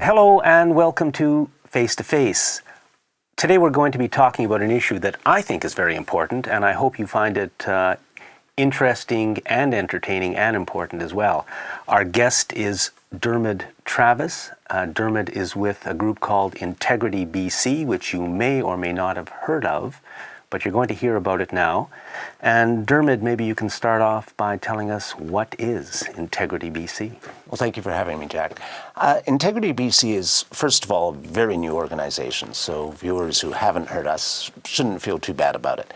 Hello and welcome to Face to Face. Today we're going to be talking about an issue that I think is very important, and I hope you find it interesting and entertaining and important as well. Our guest is Dermod Travis. Dermod is with a group called IntegrityBC, which you may or may not have heard of, but you're going to hear about it now. And Dermod, maybe you can start off by telling us what is IntegrityBC. Well, thank you for having me, Jack. IntegrityBC is, first of all, a very new organization, so viewers who haven't heard us shouldn't feel too bad about it.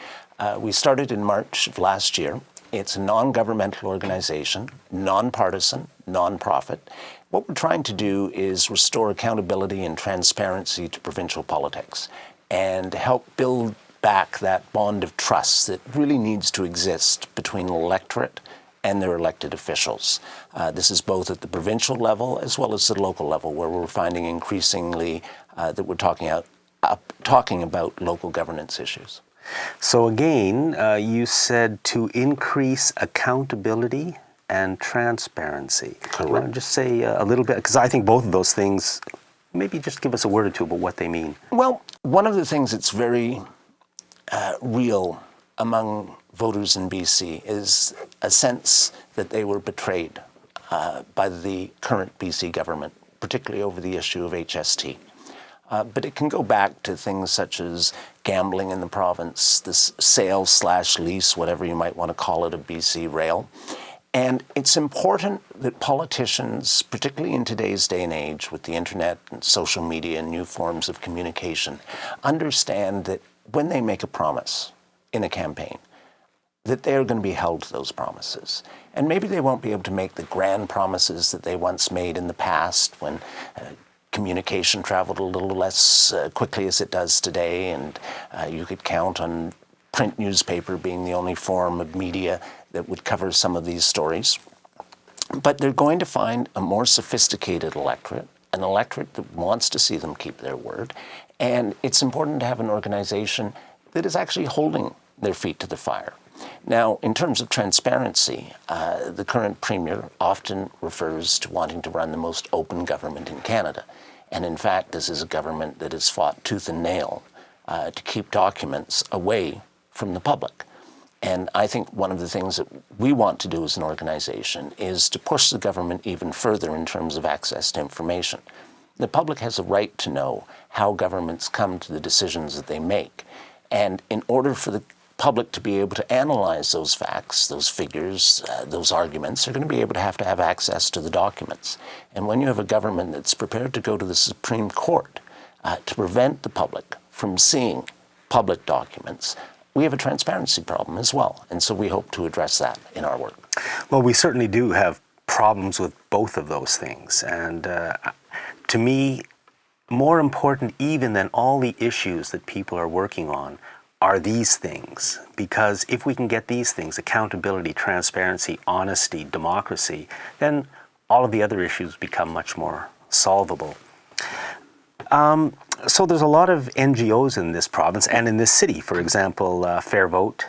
We started in March of last year. It's a non-governmental organization, non-partisan, non-profit. What we're trying to do is restore accountability and transparency to provincial politics and help build back that bond of trust that really needs to exist between the electorate and their elected officials. This is both at the provincial level as well as the local level, where we're finding increasingly that we're talking about local governance issues. So again, you said to increase accountability and transparency. Correct. You want to just say a little bit, because I think both of those things, maybe just give us a word or two about what they mean. Well, one of the things that's very real among voters in BC is a sense that they were betrayed by the current BC government, particularly over the issue of HST. But it can go back to things such as gambling in the province, this sale/lease, whatever you might want to call it, of BC Rail. And it's important that politicians, particularly in today's day and age with the internet and social media and new forms of communication, understand that when they make a promise in a campaign, that they're going to be held to those promises. And maybe they won't be able to make the grand promises that they once made in the past when communication traveled a little less quickly as it does today, and you could count on print newspaper being the only form of media that would cover some of these stories. But they're going to find a more sophisticated electorate, an electorate that wants to see them keep their word. And it's important to have an organization that is actually holding their feet to the fire. Now, in terms of transparency, the current premier often refers to wanting to run the most open government in Canada. And in fact, this is a government that has fought tooth and nail to keep documents away from the public. And I think one of the things that we want to do as an organization is to push the government even further in terms of access to information. The public has a right to know how governments come to the decisions that they make. And in order for the public to be able to analyze those facts, those figures, those arguments, they're going to be able to have access to the documents. And when you have a government that's prepared to go to the Supreme Court to prevent the public from seeing public documents, we have a transparency problem as well. And so we hope to address that in our work. Well, we certainly do have problems with both of those things. And to me, more important even than all the issues that people are working on are these things. Because if we can get these things, accountability, transparency, honesty, democracy, then all of the other issues become much more solvable. So there's a lot of NGOs in this province and in this city. For example, Fair Vote,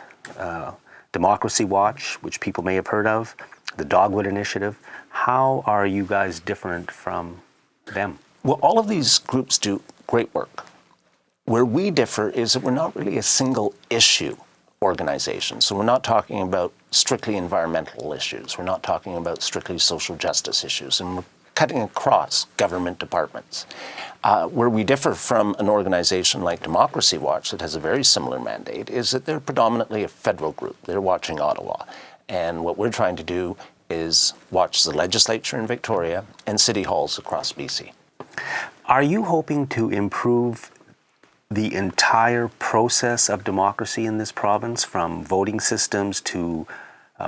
Democracy Watch, which people may have heard of, the Dogwood Initiative. How are you guys different from them? Well, all of these groups do great work. Where we differ is that we're not really a single issue organization. So we're not talking about strictly environmental issues. We're not talking about strictly social justice issues. And we're cutting across government departments. Where we differ from an organization like Democracy Watch that has a very similar mandate is that they're predominantly a federal group. They're watching Ottawa. And what we're trying to do is watch the legislature in Victoria and city halls across BC. Are you hoping to improve the entire process of democracy in this province, from voting systems to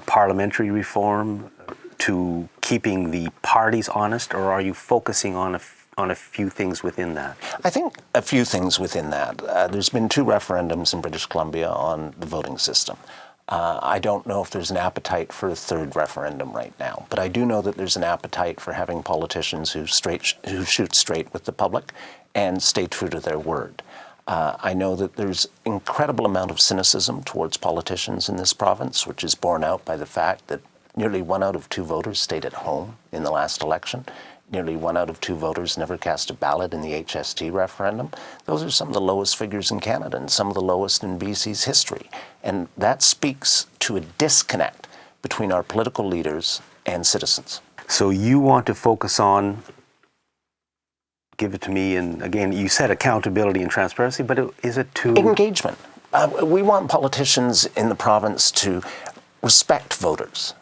parliamentary reform to keeping the parties honest, or are you focusing on a few things within that? I think a few things within that. There's been 2 referendums in British Columbia on the voting system. I don't know if there's an appetite for a 3rd referendum right now, but I do know that there's an appetite for having politicians who shoot straight with the public and stay true to their word. I know that there's incredible amount of cynicism towards politicians in this province, which is borne out by the fact that nearly 1 out of 2 voters stayed at home in the last election. Nearly 1 out of 2 voters never cast a ballot in the HST referendum. Those are some of the lowest figures in Canada and some of the lowest in BC's history. And that speaks to a disconnect between our political leaders and citizens. So you want to focus on, give it to me, and again, you said accountability and transparency, but is it to... Engagement. We want politicians in the province to respect voters.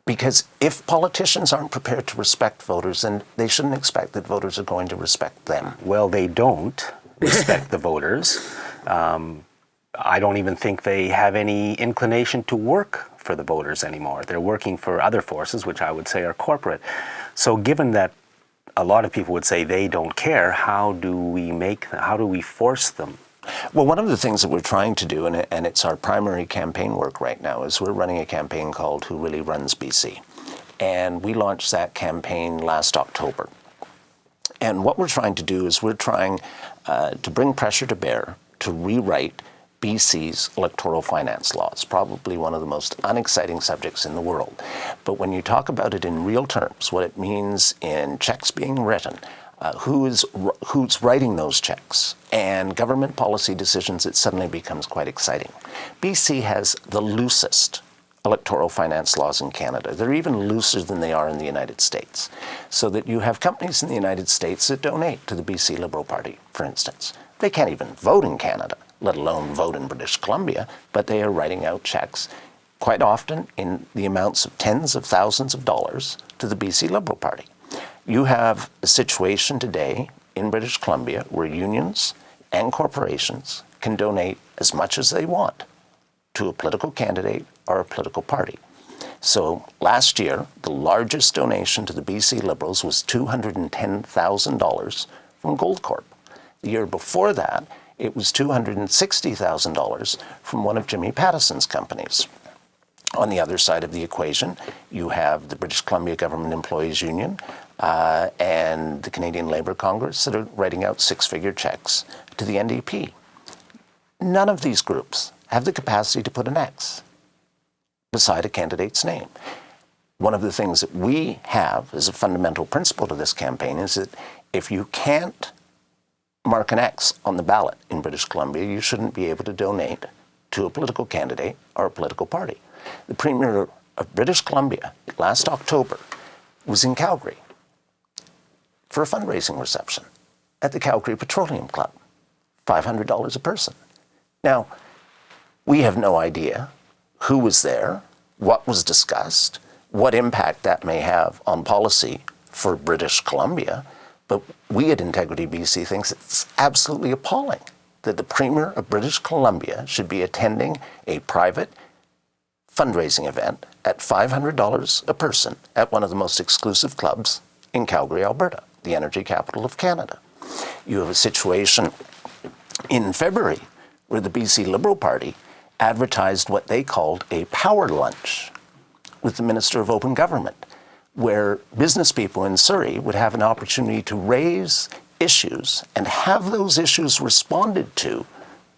Because if politicians aren't prepared to respect voters, then they shouldn't expect that voters are going to respect them. Well, they don't respect the voters. I don't even think they have any inclination to work for the voters anymore. They're working for other forces, which I would say are corporate. So given that a lot of people would say they don't care, how do we force them? Well, one of the things that we're trying to do, and it's our primary campaign work right now, is we're running a campaign called Who Really Runs BC. And we launched that campaign last October. And what we're trying to do is we're trying to bring pressure to bear to rewrite BC's electoral finance laws, probably one of the most unexciting subjects in the world. But when you talk about it in real terms, what it means in checks being written, who's writing those checks, and government policy decisions, it suddenly becomes quite exciting. BC has the loosest electoral finance laws in Canada. They're even looser than they are in the United States. So that you have companies in the United States that donate to the BC Liberal Party, for instance. They can't even vote in Canada, let alone vote in British Columbia, but they are writing out checks quite often in the amounts of tens of thousands of dollars to the BC Liberal Party. You have a situation today in British Columbia where unions and corporations can donate as much as they want to a political candidate or a political party. So last year, the largest donation to the BC Liberals was $210,000 from Goldcorp. The year before that, it was $260,000 from one of Jimmy Pattison's companies. On the other side of the equation, you have the British Columbia Government Employees Union and the Canadian Labour Congress that are writing out six-figure checks to the NDP. None of these groups have the capacity to put an X beside a candidate's name. One of the things that we have as a fundamental principle to this campaign is that if you can't mark an X on the ballot in British Columbia, you shouldn't be able to donate to a political candidate or a political party. The Premier of British Columbia last October was in Calgary for a fundraising reception at the Calgary Petroleum Club, $500 a person. Now, we have no idea who was there, what was discussed, what impact that may have on policy for British Columbia, but we at IntegrityBC think it's absolutely appalling that the Premier of British Columbia should be attending a private fundraising event at $500 a person at one of the most exclusive clubs in Calgary, Alberta, the energy capital of Canada. You have a situation in February where the BC Liberal Party advertised what they called a power lunch with the Minister of Open Government, where business people in Surrey would have an opportunity to raise issues and have those issues responded to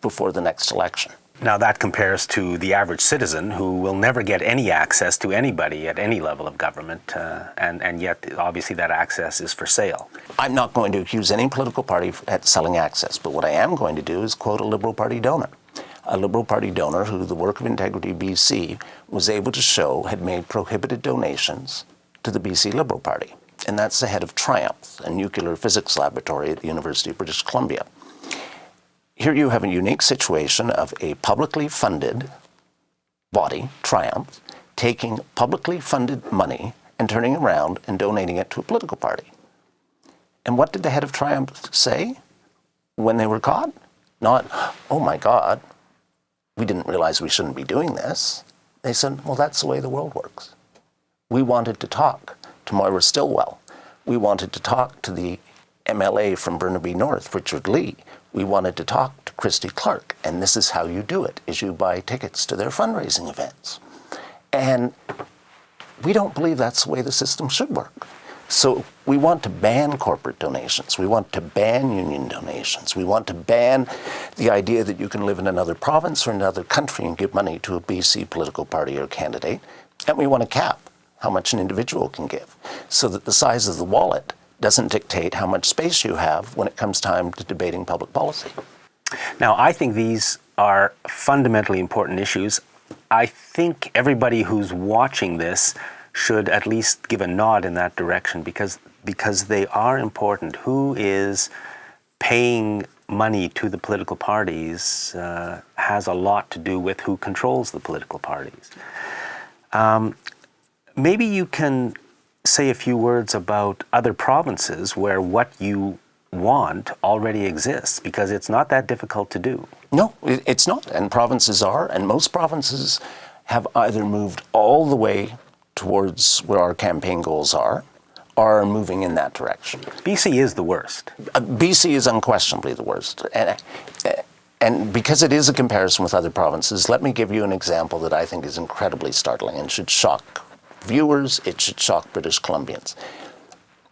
before the next election. Now that compares to the average citizen who will never get any access to anybody at any level of government, and yet obviously that access is for sale. I'm not going to accuse any political party at selling access, but what I am going to do is quote a Liberal Party donor. A Liberal Party donor who the work of IntegrityBC was able to show had made prohibited donations to the BC Liberal Party. And that's the head of Triumph, a nuclear physics laboratory at the University of British Columbia. Here you have a unique situation of a publicly funded body, Triumph, taking publicly funded money and turning around and donating it to a political party. And what did the head of Triumph say when they were caught? Not, oh my God, we didn't realize we shouldn't be doing this. They said, well, that's the way the world works. We wanted to talk to Moira Stillwell. We wanted to talk to the MLA from Burnaby North, Richard Lee. We wanted to talk to Christy Clark, and this is how you do it, is you buy tickets to their fundraising events. And we don't believe that's the way the system should work. So we want to ban corporate donations. We want to ban union donations. We want to ban the idea that you can live in another province or another country and give money to a BC political party or candidate. And we want to cap how much an individual can give, so that the size of the wallet doesn't dictate how much space you have when it comes time to debating public policy. Now, I think these are fundamentally important issues. I think everybody who's watching this should at least give a nod in that direction because they are important. Who is paying money to the political parties has a lot to do with who controls the political parties. Maybe you can say a few words about other provinces where what you want already exists, because it's not that difficult to do. No, it's not. And provinces are, and most provinces have either moved all the way towards where our campaign goals are, or are moving in that direction. BC is the worst. BC is unquestionably the worst. And because it is a comparison with other provinces, let me give you an example that I think is incredibly startling and should shock viewers, it should shock British Columbians.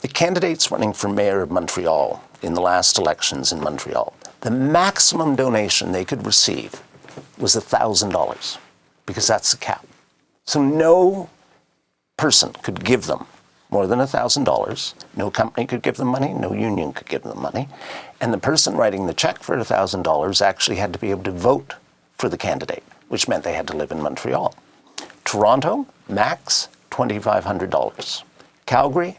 The candidates running for mayor of Montreal in the last elections in Montreal, the maximum donation they could receive was $1,000, because that's the cap. So no person could give them more than $1,000. No company could give them money, no union could give them money. And the person writing the check for $1,000 actually had to be able to vote for the candidate, which meant they had to live in Montreal. Toronto, max $2,500. Calgary,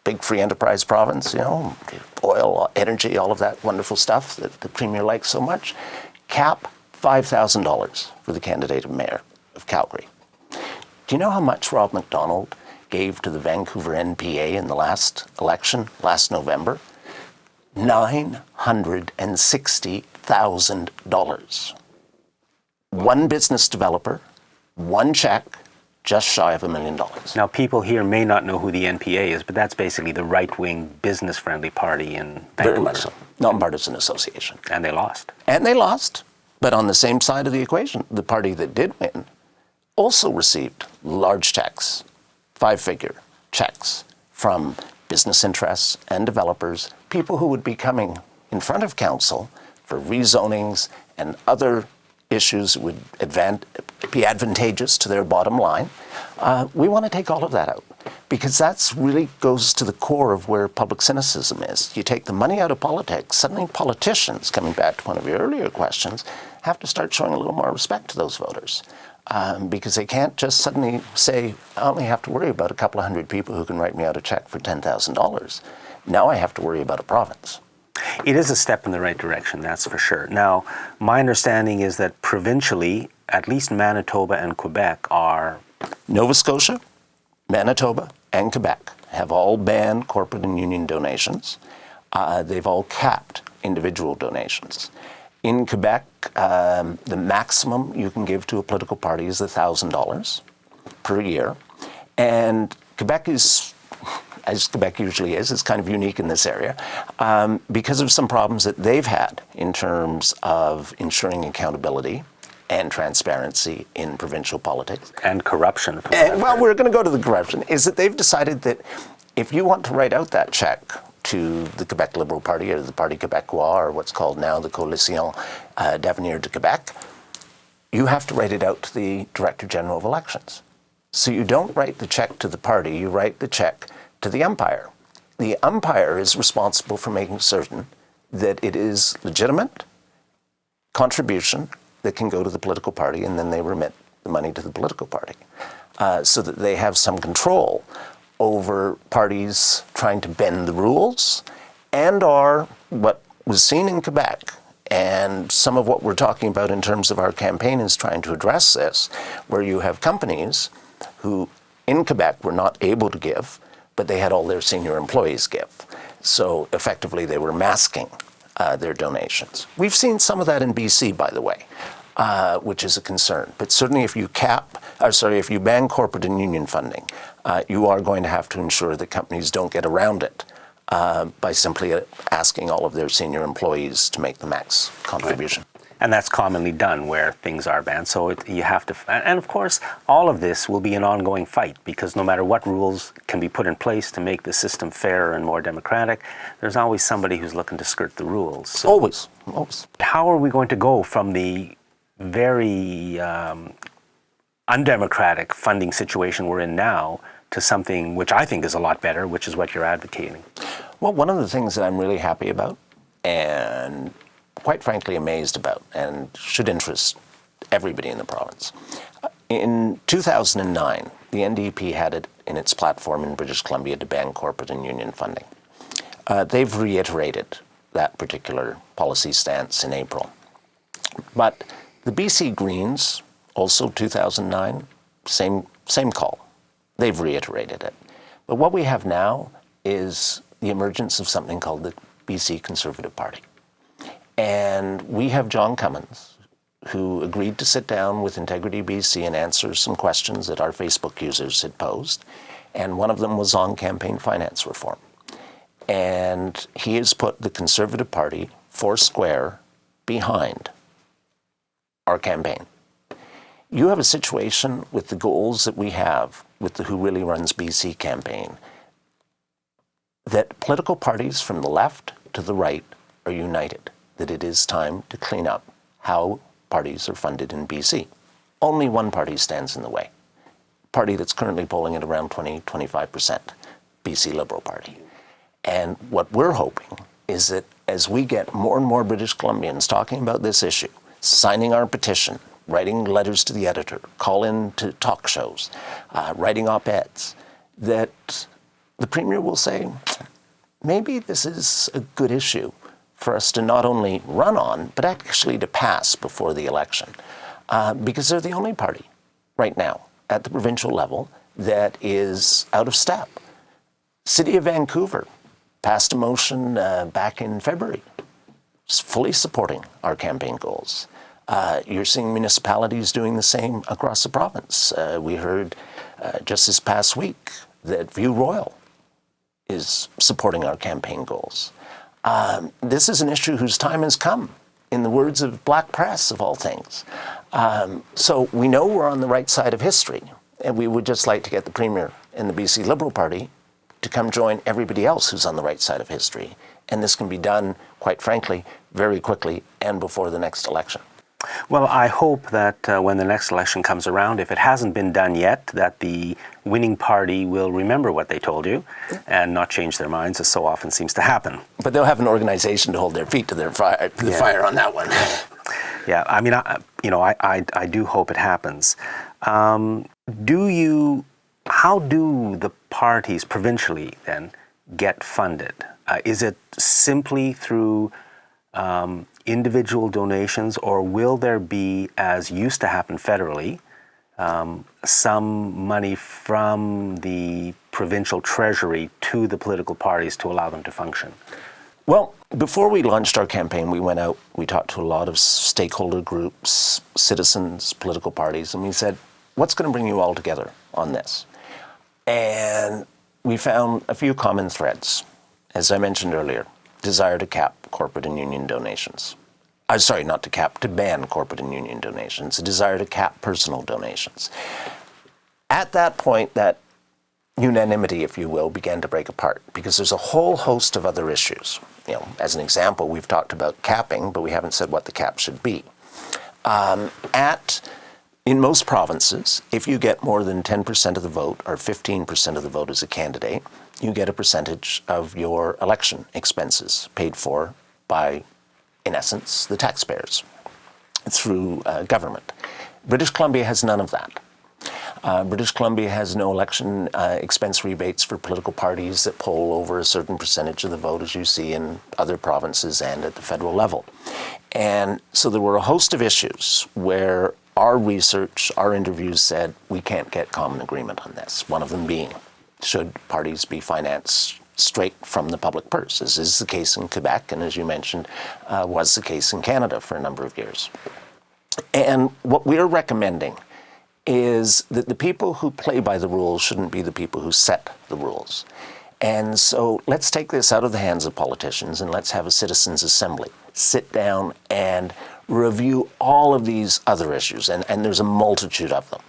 big free enterprise province, oil, energy, all of that wonderful stuff that the Premier likes so much. Cap, $5,000 for the candidate of mayor of Calgary. Do you know how much Rob MacDonald gave to the Vancouver NPA in the last election, last November? $960,000. One business developer, one check, just shy of $1 million. Now, people here may not know who the NPA is, but that's basically the right-wing, business-friendly party in Vancouver. Very much so. Nonpartisan association. And they lost. And they lost. But on the same side of the equation, the party that did win also received large checks, 5-figure checks from business interests and developers, people who would be coming in front of council for rezonings and other issues that would be advantageous to their bottom line. We want to take all of that out, because that really goes to the core of where public cynicism is. You take the money out of politics, suddenly politicians, coming back to one of your earlier questions, have to start showing a little more respect to those voters. Because they can't just suddenly say, I only have to worry about a couple of hundred people who can write me out a check for $10,000. Now I have to worry about a province. It is a step in the right direction, that's for sure. Now, my understanding is that provincially, at least Manitoba and Quebec are... Nova Scotia, Manitoba, and Quebec have all banned corporate and union donations. They've all capped individual donations. In Quebec, the maximum you can give to a political party is $1,000 per year. And Quebec is, as Quebec usually is, it's kind of unique in this area, because of some problems that they've had in terms of ensuring accountability and transparency in provincial politics. And corruption. Well, we're going to go to the corruption, is that they've decided that if you want to write out that check to the Quebec Liberal Party or the Parti Québécois, or what's called now the Coalition d'Avenir de Québec, you have to write it out to the Director General of Elections. So you don't write the check to the party, you write the check to the umpire. The umpire is responsible for making certain that it is legitimate contribution that can go to the political party, and then they remit the money to the political party, so that they have some control over parties trying to bend the rules, and are what was seen in Quebec, and some of what we're talking about in terms of our campaign is trying to address this, where you have companies who in Quebec were not able to give, but they had all their senior employees give. So effectively they were masking their donations. We've seen some of that in BC, by the way, which is a concern. But certainly if you if you ban corporate and union funding, you are going to have to ensure that companies don't get around it by simply asking all of their senior employees to make the max contribution. Right. And that's commonly done where things are banned. So you have to, and of course, all of this will be an ongoing fight, because no matter what rules can be put in place to make the system fairer and more democratic, there's always somebody who's looking to skirt the rules. So always. How are we going to go from the very undemocratic funding situation we're in now to something which I think is a lot better, which is what you're advocating? Well, one of the things that I'm really happy about and quite frankly amazed about and should interest everybody in the province. In 2009, the NDP had it in its platform in British Columbia to ban corporate and union funding. They've reiterated that particular policy stance in April. But the BC Greens, also 2009, same call. They've reiterated it. But what we have now is the emergence of something called the BC Conservative Party. And we have John Cummins, who agreed to sit down with IntegrityBC and answer some questions that our Facebook users had posed. And one of them was on campaign finance reform. And he has put the Conservative Party foursquare behind our campaign. You have a situation with the goals that we have with the Who Really Runs BC campaign, that political parties from the left to the right are united, that it is time to clean up how parties are funded in BC. Only one party stands in the way. Party that's currently polling at around 20-25%, BC Liberal Party. And what we're hoping is that as we get more and more British Columbians talking about this issue, signing our petition, writing letters to the editor, call in to talk shows, writing op-eds, that the Premier will say, maybe this is a good issue for us to not only run on, but actually to pass before the election. Because they're the only party right now at the provincial level that is out of step. City of Vancouver passed a motion back in February, fully supporting our campaign goals. You're seeing municipalities doing the same across the province. We heard just this past week that View Royal is supporting our campaign goals. This is an issue whose time has come, in the words of Black Press, of all things. So we know we're on the right side of history, and we would just like to get the Premier and the BC Liberal Party to come join everybody else who's on the right side of history. And this can be done, quite frankly, very quickly and before the next election. Well, I hope that when the next election comes around, if it hasn't been done yet, that the winning party will remember what they told you and not change their minds, as so often seems to happen. But they'll have an organization to hold their feet to the fire on that one. Yeah, I mean, I do hope it happens. How do the parties provincially then get funded? Is it simply through individual donations, or will there be, as used to happen federally, some money from the provincial treasury to the political parties to allow them to function? Well, before we launched our campaign, we went out, we talked to a lot of stakeholder groups, citizens, political parties, and we said, what's going to bring you all together on this? And we found a few common threads. As I mentioned earlier, desire to cap corporate and union donations. To ban corporate and union donations, a desire to cap personal donations. At that point, that unanimity, if you will, began to break apart because there's a whole host of other issues. As an example, we've talked about capping, but we haven't said what the cap should be. In most provinces, if you get more than 10% of the vote or 15% of the vote as a candidate, you get a percentage of your election expenses paid for by, in essence, the taxpayers through government. British Columbia has none of that. British Columbia has no election expense rebates for political parties that poll over a certain percentage of the vote, as you see in other provinces and at the federal level. And so there were a host of issues where our research, our interviews said we can't get common agreement on this. One of them being, should parties be financed straight from the public purse, as is the case in Quebec, and as you mentioned, was the case in Canada for a number of years. And what we're recommending is that the people who play by the rules shouldn't be the people who set the rules. And so let's take this out of the hands of politicians and let's have a citizens' assembly sit down and review all of these other issues, and there's a multitude of them,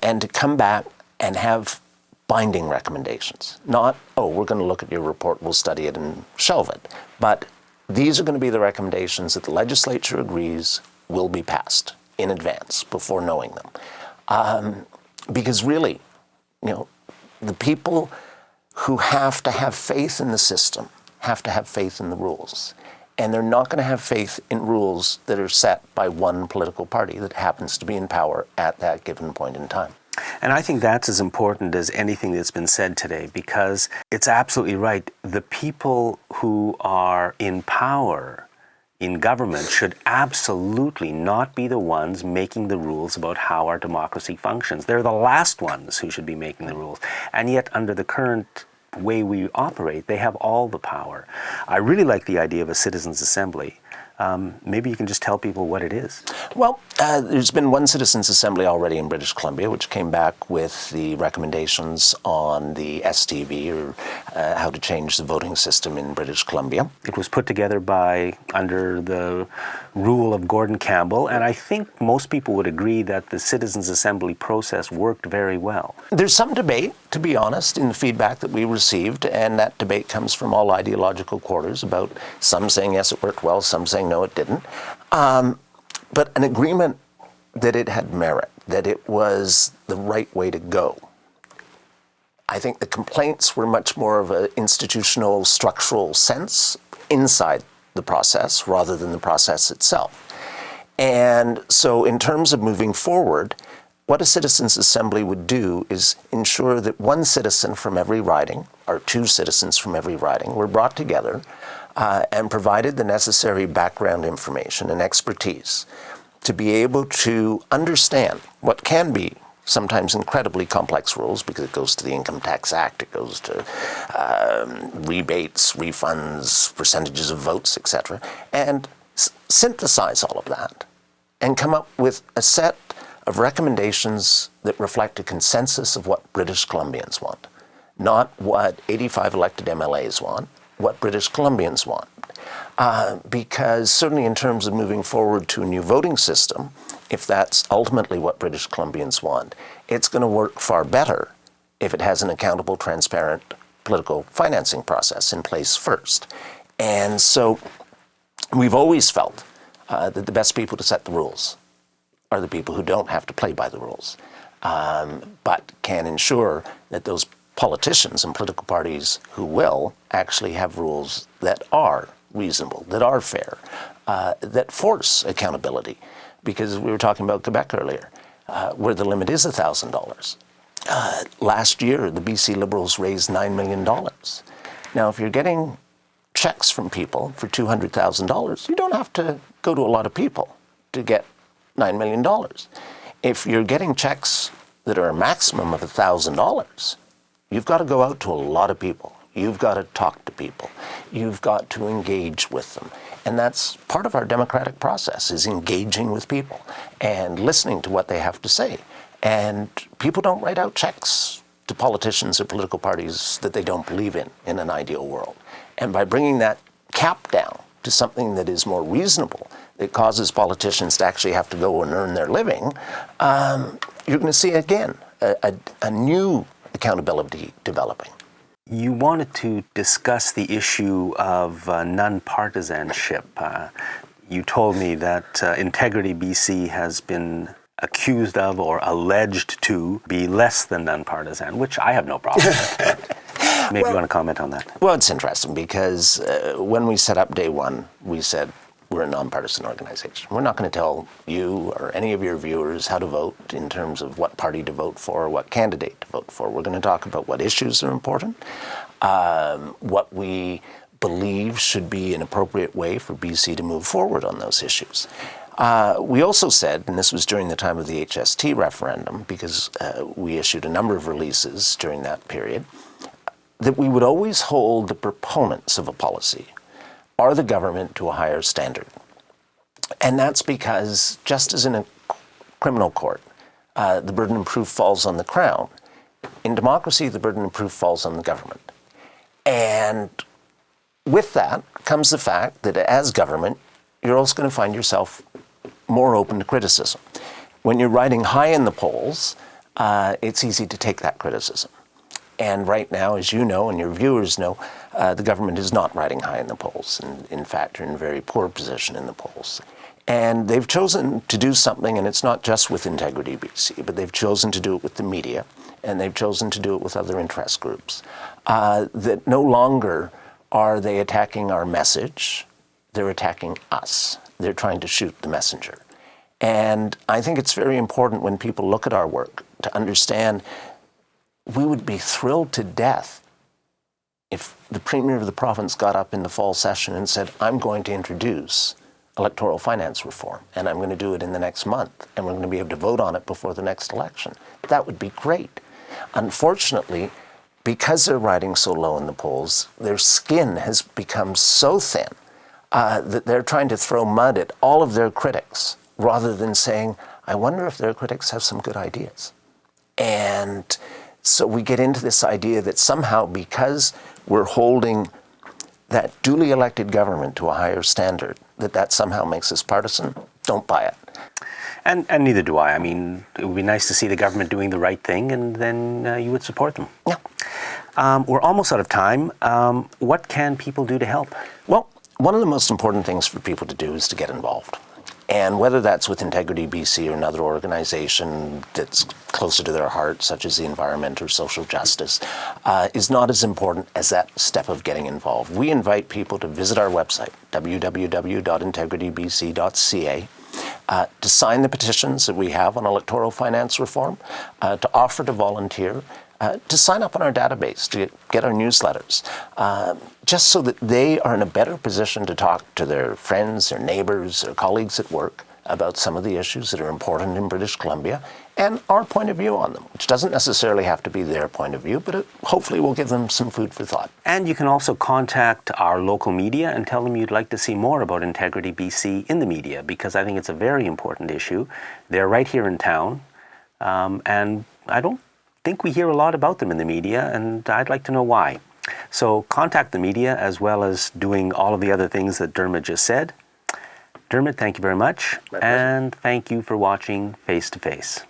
and to come back and have binding recommendations. Not, we're going to look at your report, we'll study it and shelve it. But these are going to be the recommendations that the legislature agrees will be passed in advance before knowing them. Because really, the people who have to have faith in the system have to have faith in the rules. And they're not going to have faith in rules that are set by one political party that happens to be in power at that given point in time. And I think that's as important as anything that's been said today, because it's absolutely right. The people who are in power in government should absolutely not be the ones making the rules about how our democracy functions. They're the last ones who should be making the rules. And yet, under the current way we operate, they have all the power. I really like the idea of a citizens' assembly. Maybe you can just tell people what it is. Well, there's been one citizens' assembly already in British Columbia, which came back with the recommendations on the STV, or how to change the voting system in British Columbia. It was put together under the rule of Gordon Campbell, and I think most people would agree that the citizens' assembly process worked very well. There's some debate, to be honest, in the feedback that we received, and that debate comes from all ideological quarters, about some saying yes, it worked well, some saying no, it didn't. But an agreement that it had merit, that it was the right way to go. I think the complaints were much more of an institutional, structural sense inside the process rather than the process itself. And so in terms of moving forward, what a citizens' assembly would do is ensure that one citizen from every riding, or two citizens from every riding, were brought together and provided the necessary background information and expertise to be able to understand what can be sometimes incredibly complex rules, because it goes to the Income Tax Act, it goes to rebates, refunds, percentages of votes, etc., and synthesize all of that and come up with a set of recommendations that reflect a consensus of what British Columbians want, not what 85 elected MLAs want, what British Columbians want. Because certainly in terms of moving forward to a new voting system, if that's ultimately what British Columbians want, it's going to work far better if it has an accountable, transparent political financing process in place first. And so we've always felt that the best people to set the rules are the people who don't have to play by the rules, but can ensure that those politicians and political parties who will actually have rules that are reasonable, that are fair, that force accountability. Because we were talking about Quebec earlier, where the limit is $1,000. Last year, the BC Liberals raised $9 million. Now, if you're getting checks from people for $200,000, you don't have to go to a lot of people to get $9 million. If you're getting checks that are a maximum of $1,000, you've got to go out to a lot of people. You've got to talk to people. You've got to engage with them. And that's part of our democratic process, is engaging with people and listening to what they have to say. And people don't write out checks to politicians or political parties that they don't believe in an ideal world. And by bringing that cap down to something that is more reasonable, that causes politicians to actually have to go and earn their living, you're going to see, again, a new accountability developing. You wanted to discuss the issue of nonpartisanship. You told me that IntegrityBC has been accused of or alleged to be less than nonpartisan, which I have no problem with. Maybe you want to comment on that. Well, it's interesting because when we set up day one, we said we're a nonpartisan organization. We're not going to tell you or any of your viewers how to vote in terms of what party to vote for or what candidate to vote for. We're going to talk about what issues are important, what we believe should be an appropriate way for BC to move forward on those issues. We also said, and this was during the time of the HST referendum, because we issued a number of releases during that period, that we would always hold the proponents of a policy or the government to a higher standard. And that's because, just as in a criminal court, the burden of proof falls on the Crown, in democracy, the burden of proof falls on the government. And with that comes the fact that as government, you're also going to find yourself more open to criticism. When you're riding high in the polls, it's easy to take that criticism. And right now, as you know and your viewers know, the government is not riding high in the polls. And in fact, you're in a very poor position in the polls. And they've chosen to do something, and it's not just with IntegrityBC, but they've chosen to do it with the media, and they've chosen to do it with other interest groups, that no longer are they attacking our message, they're attacking us. They're trying to shoot the messenger. And I think it's very important when people look at our work to understand we would be thrilled to death if the Premier of the province got up in the fall session and said, I'm going to introduce electoral finance reform, and I'm going to do it in the next month, and we're going to be able to vote on it before the next election. That would be great. Unfortunately, because they're riding so low in the polls, their skin has become so thin that they're trying to throw mud at all of their critics, rather than saying, I wonder if their critics have some good ideas. And so we get into this idea that somehow, because we're holding that duly elected government to a higher standard, that somehow makes us partisan. Don't buy it. And neither do I. I mean, it would be nice to see the government doing the right thing, and then you would support them. Yeah. We're almost out of time. What can people do to help? Well, one of the most important things for people to do is to get involved. And whether that's with IntegrityBC or another organization that's closer to their heart, such as the environment or social justice, is not as important as that step of getting involved. We invite people to visit our website, www.integritybc.ca, to sign the petitions that we have on electoral finance reform, to offer to volunteer, to sign up on our database, to get our newsletters, just so that they are in a better position to talk to their friends, their neighbors, their colleagues at work about some of the issues that are important in British Columbia and our point of view on them, which doesn't necessarily have to be their point of view, but it hopefully will give them some food for thought. And you can also contact our local media and tell them you'd like to see more about IntegrityBC in the media, because I think it's a very important issue. They're right here in town, and I don't think we hear a lot about them in the media, and I'd like to know why. So contact the media, as well as doing all of the other things that Dermod just said. Dermod, thank you very much, and thank you for watching Face to Face.